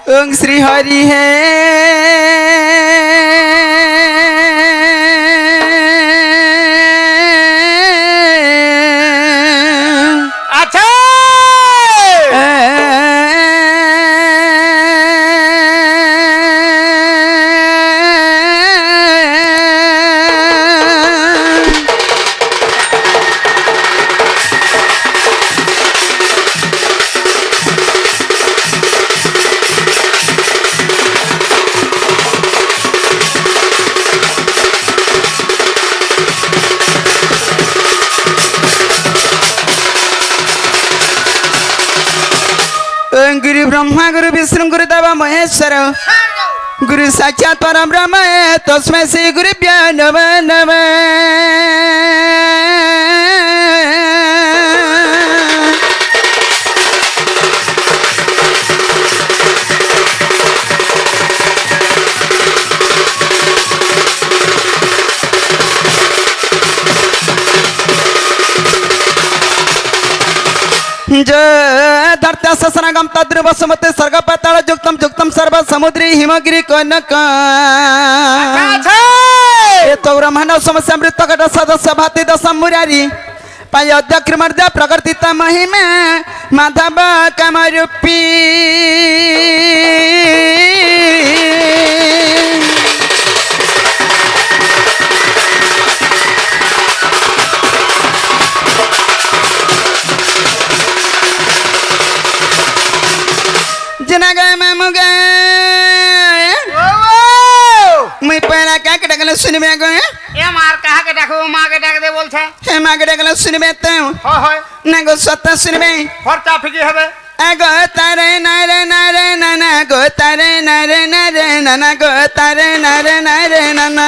ओम श्री हरि है अच्छा गुरु ब्रह्मा गुरु विष्णु गुरु देव महेश्वर गुरु साक्षात् परम ब्रह्म तस्मै श्री गुरुभ्यो नमः नमः। धर्त्या ससनगम तद्रुव सुमते सर्ग पाताल जुक्तम जुक्तम सर्व समुद्री हिमगिरी कनक ये तो ब्रह्मांड समस्या मृत घट सदस्य भाति दशम मुरारी पाय अध्यक्ष प्रकृतित महिमा माधव कामरूपी मैं पहला क्या के डगल सुन में गए ये मार कहा के डाको मां के डाक दे बोलछे हे मां के डगल सुन में तो होय ना गो सत्ता सुन में फरता फिकी हबे गो तारे नारे नारे नाना गो तारे नारे नारे नाना गो तारे नारे नारे नाना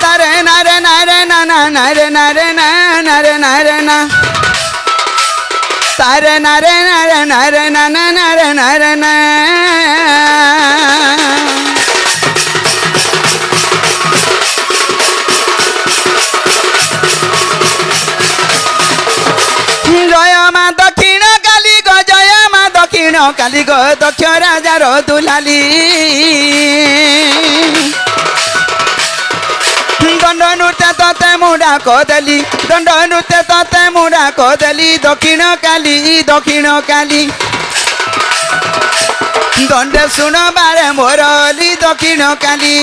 तारे नारे नारे नाना नारे नारे नारे नारे ना तारे नारे नारे नारे नाना नारे नारे ना जय माँ दक्षिण काली गो जय माँ दक्षिण काली गो दक्ष राजा रो दुलाली दंड नृत्य तते मुड़ा कदली दंड नृत्य तते मुड़ा कदली दक्षिण काली दंड सुन बारे मोरली दक्षिण काली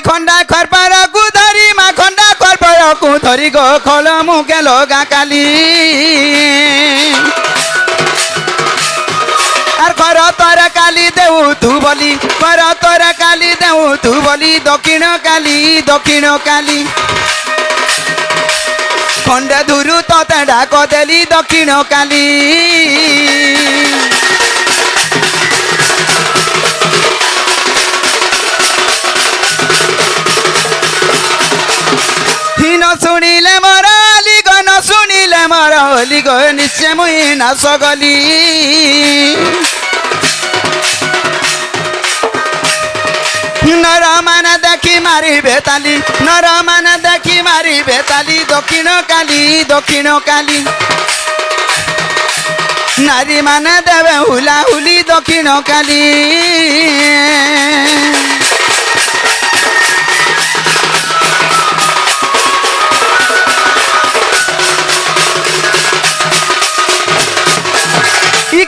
खंडा खरपार कुधरी मा खंडा खरपार कुधरी गो खोल मुखे लगा काली আর কর তোরা কালী দেউ তু বলি কর তোরা কালী দেউ তু বলি দক্ষিণ কালী খন্ডে দূরু ততে ডাক দেলি দক্ষিণ কালী न शुणिले मोर अली गो न शुणिले मोर अली गो निश्चय मुई नाश गली नर मान देखी मारी बेताली नर मान देखी मारी बेताली दक्षिण काली नारी मान देवे हुला हुली दक्षिण काली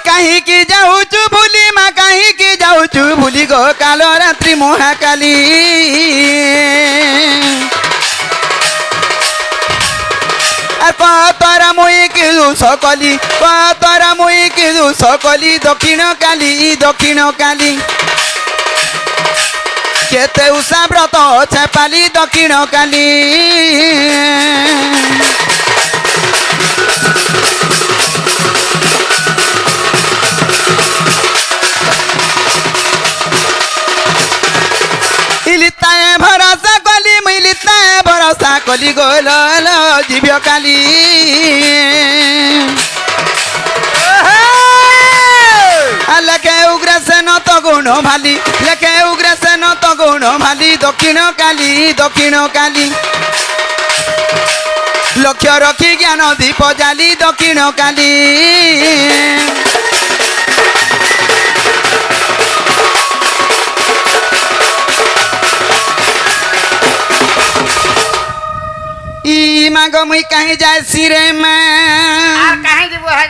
कहीं की जाऊ चु भूली माँ कहीं की जाऊ चु भूली गो कालो रात्रि महाकाली तोरा मुई किलु सकली दक्षिण काली केते उषा व्रत छेपाली दक्षिण काली भरोसा कली गोल जीव्य काली अलग গুণ ভালি লেখে উগ্রসেন তো গুণ ভালি দক্ষিণ কালী লক্ষ্য রক্ষি জ্ঞান দীপ জালি দক্ষিণ কালী ই মাগ মুই কাহি যাইছি রে মা আর কাহে দিব হ্যাঁ